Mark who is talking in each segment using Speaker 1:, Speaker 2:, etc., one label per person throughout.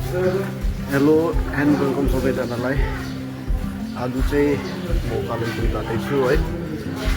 Speaker 1: Hello and welcome सबैजनालाई। आज चाहिँ म कालिम्पोङ जाँदैछु है।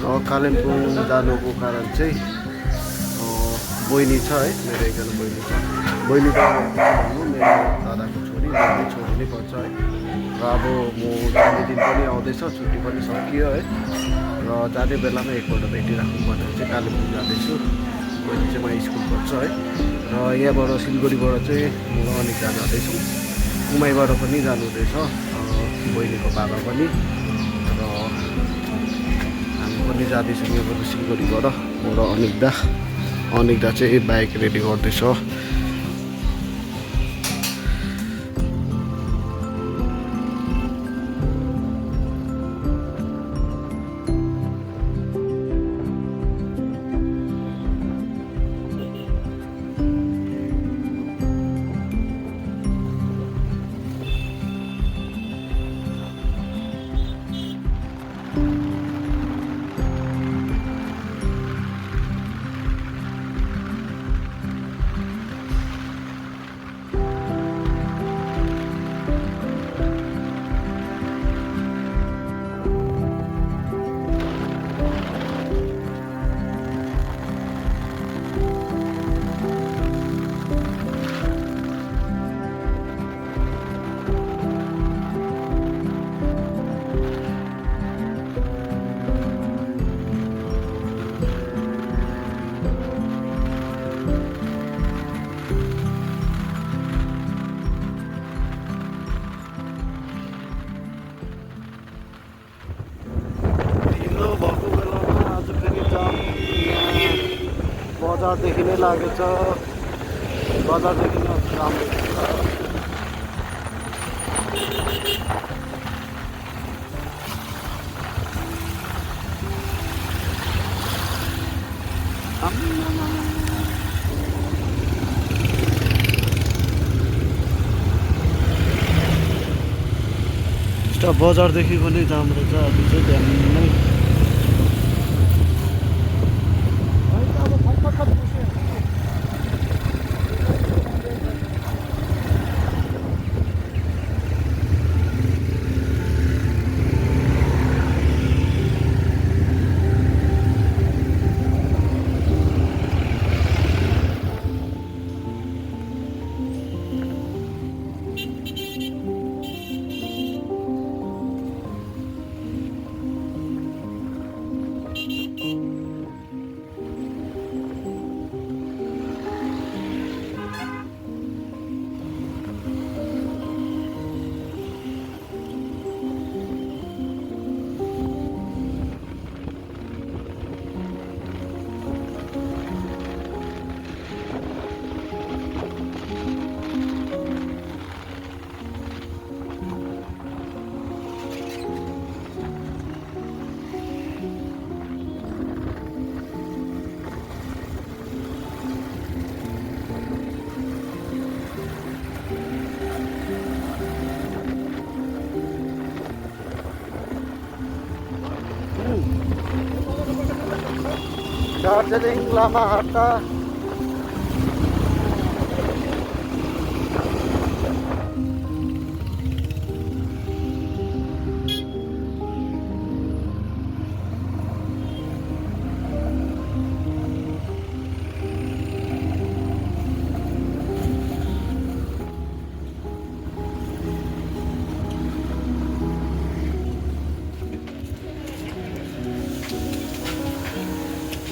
Speaker 1: र कालिम्पोङ जानुको कारण चाहिँ बहिनी छ है, मेरो एकजना बहिनी छ। बहिनी त भन्नु मेरो दादाको छोरी, बहिनी छोरी नै पर्छ है। र अब म जाने दिन पनि आउँदैछ, छुट्टी पनि सकियो है। र जाने बेलामा एकपल्ट भेटिराखौँ भनेर चाहिँ कालिम्पोङ जाँदैछु। बहिनी चाहिँ म स्कुल पढ्छ है। र यहाँबाट सिलगढीबाट चाहिँ म र अनिता जाँदैछौँ। कुमाईबाट पनि जानुहुँदैछ बहिनीको बाबा पनि। र हामी पनि जाँदैछौँ यहाँबाट सिलगढीबाट म र अनिता चाहिँ बाइक रेडी गर्दैछ। बजारदेखि नै लागेछ, बजारदेखि नै राम्रो छ। बजारदेखिको नै जाम रहेछ आज चाहिँ बिहान नै। दार्जिलिङ लामाहट्टा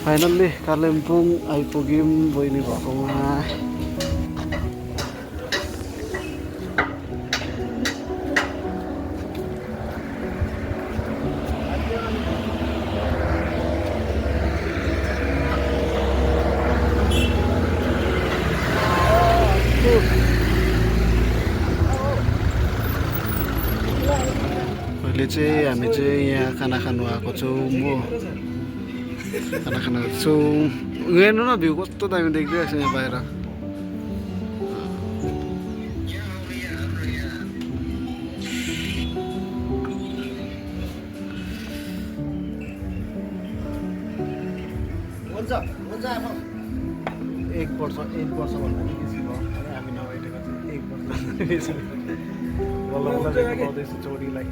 Speaker 1: फाइनल्ली कालिम्पोङ आइपुग्यौँ बहिनी भएकोमा। अहिले चाहिँ हामी चाहिँ यहाँ खाना खानु आएको छौँ। म खाना खान्छौँ। हेर्नु न भ्यू कस्तो दामी देखिरहेको छ यहाँ बाहिर। एक वर्ष भन्दा बेसी भयो हामी नभेटेको चाहिँ 1 वर्ष। बल्ल बल्ल देखाउँदैछु चोरीलाई।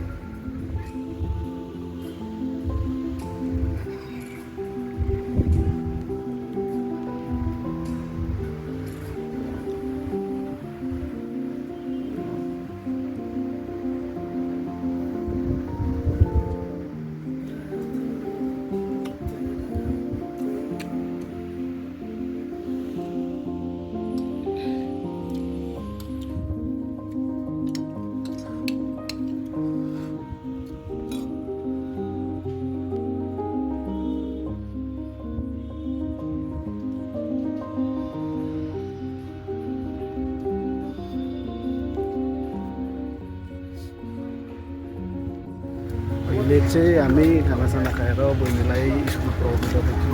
Speaker 1: अहिले चाहिँ हामी खानासाना खाएर बहिनीलाई स्कुल पढाउनु जाँदैछु।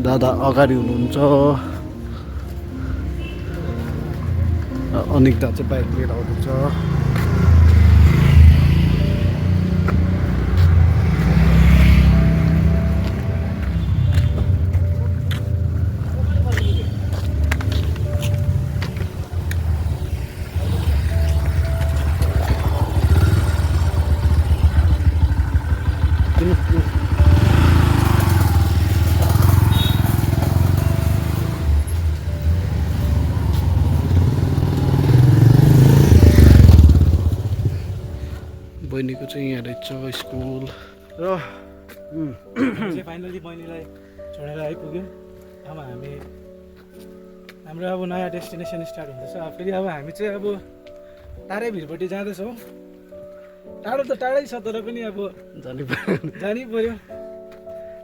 Speaker 1: दादा अगाडि हुनुहुन्छ, अनिता चाहिँ बाइक लिएर आउँदैछ। बहिनीको चाहिँ यहाँ रहेछ स्कुल र
Speaker 2: फाइनली बहिनीलाई छोडेर आइपुग्यौँ। अब हाम्रो अब नयाँ डेस्टिनेसन स्टार्ट हुँदैछ। फेरि अब हामी चाहिँ अब टाढै भिरपट्टि जाँदैछौँ। टाढो त टाढै छ तर पनि अब जानै पर्यो।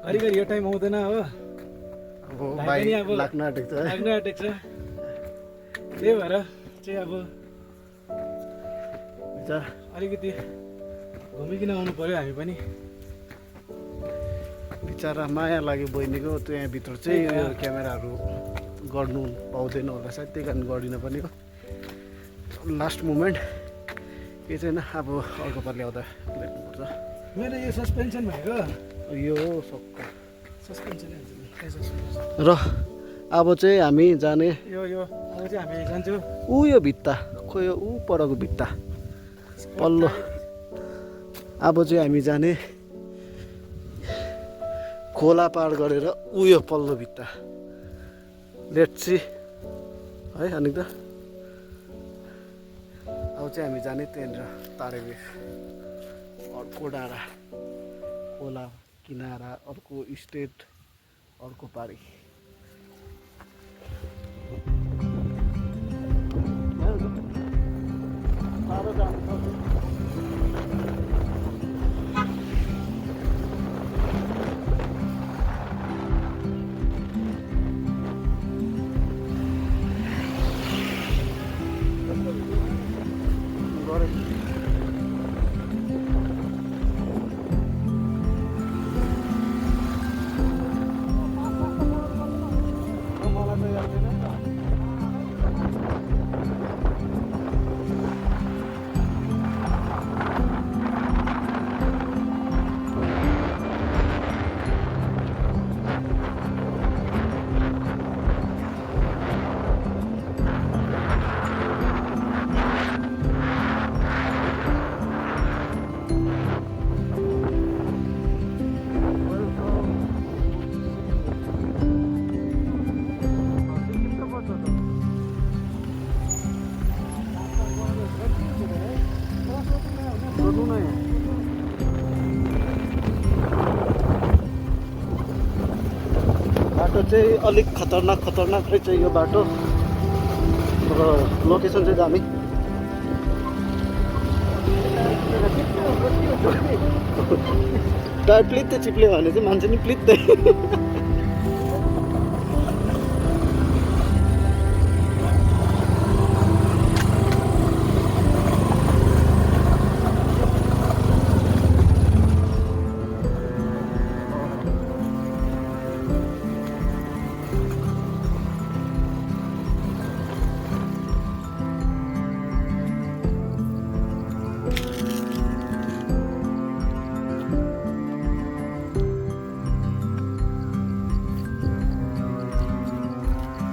Speaker 2: घरिघरि यो टाइम आउँदैन हो,
Speaker 1: अब लाग्न आँटेको
Speaker 2: छ। त्यही भएर चाहिँ अब अलिकति घुमिकन आउनु पर्यो हामी पनि।
Speaker 1: बिचरा माया लाग्यो बहिनीको, त्यहाँभित्र चाहिँ यो क्यामेराहरू गर्नु पाउँदैन होला सायद, त्यही कारण गरिन पनि हो। लास्ट मोमेन्ट के छैन, अब अर्को पालि आउँदा लेख्नुपर्छ।
Speaker 2: मेरो यो सस्पेन्सन भएको
Speaker 1: यो सक्का
Speaker 2: सस्पेन्सन
Speaker 1: र अब चाहिँ हामी जाने
Speaker 2: यो अब चाहिँ हामी जान्छौँ
Speaker 1: यो भित्ता खोइ ऊ परको भित्ता पल्लो। अब चाहिँ हामी जाने खोला पार गरेर यो पल्लो भित्ता। लेट्स सी है अनिता। अब चाहिँ हामी जाने त्यहाँनिर तारेबेर अर्को डाँडा, खोला किनारा, अर्को स्टेट, अर्को पारी। बाटो चाहिँ अलिक खतरनाक रहेछ यो बाटो, र लोकेसन चाहिँ दामी। टायर प्लित्तै चिप्ल्यो भने चाहिँ मान्छे नि प्लित्तै।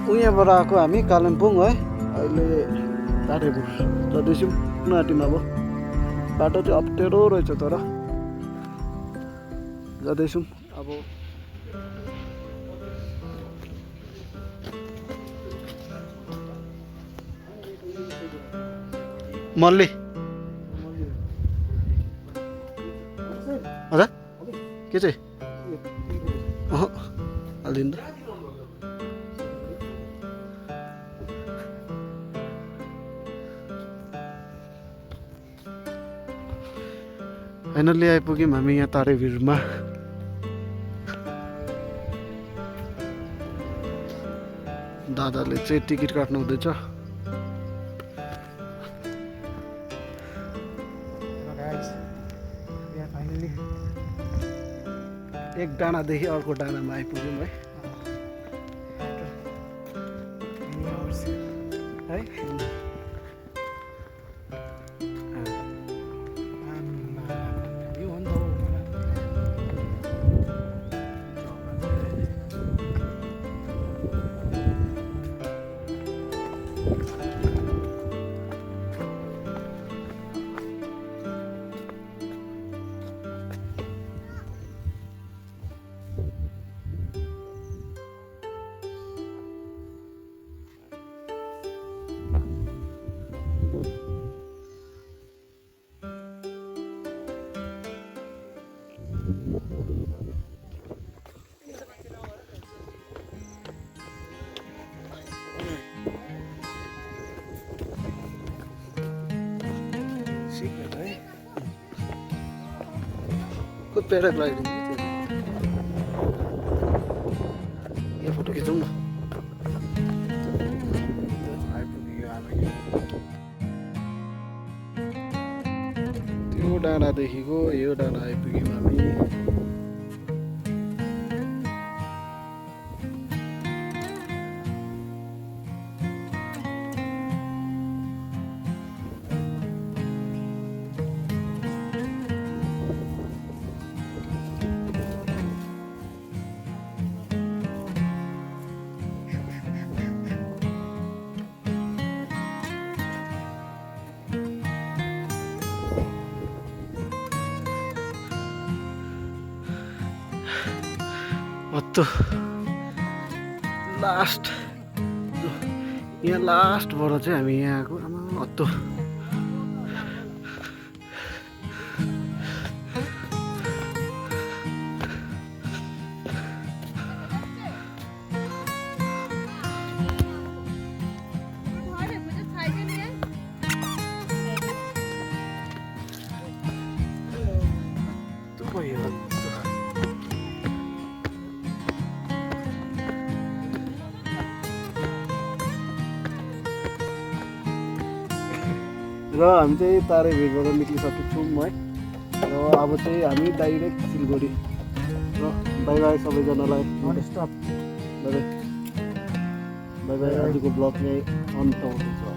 Speaker 1: उहाँबाट आएको हामी कालिम्पोङ है अहिले तारेपुर जाँदैछौँ नाटीमा अब बाटो चाहिँ अप्ठ्यारो रहेछ तर जाँदैछौँ अब मल्ली हजुर के चाहिँ हालिदिनु त फाइनल्ली आइपुग्यौँ हामी यहाँ तारेभिरमा दादाले चाहिँ टिकट काट्नु हुँदैछ
Speaker 2: फाइनली
Speaker 1: एक डाँडादेखि अर्को डाँडामा आइपुग्यौँ है
Speaker 2: है यो हो नि
Speaker 1: प्याराग्लाइडिङ यहाँ फोटो खिचौँ न त्यो डाँडादेखिको यो डाँडा आइपुग्यौँ हामी हत्तो लास्ट यहाँ लास्टबाट चाहिँ हामी यहाँ आएको आमा हत्तो र हामी चाहिँ तारेभिरबाट निक्लिसकेको छौँ है र अब चाहिँ हामी डाइरेक्ट सिलगढी र बाई बाई सबैजनालाई
Speaker 2: नन स्टप
Speaker 1: बाई बाई आजको ब्लग यहीँ अन्त हुन्छ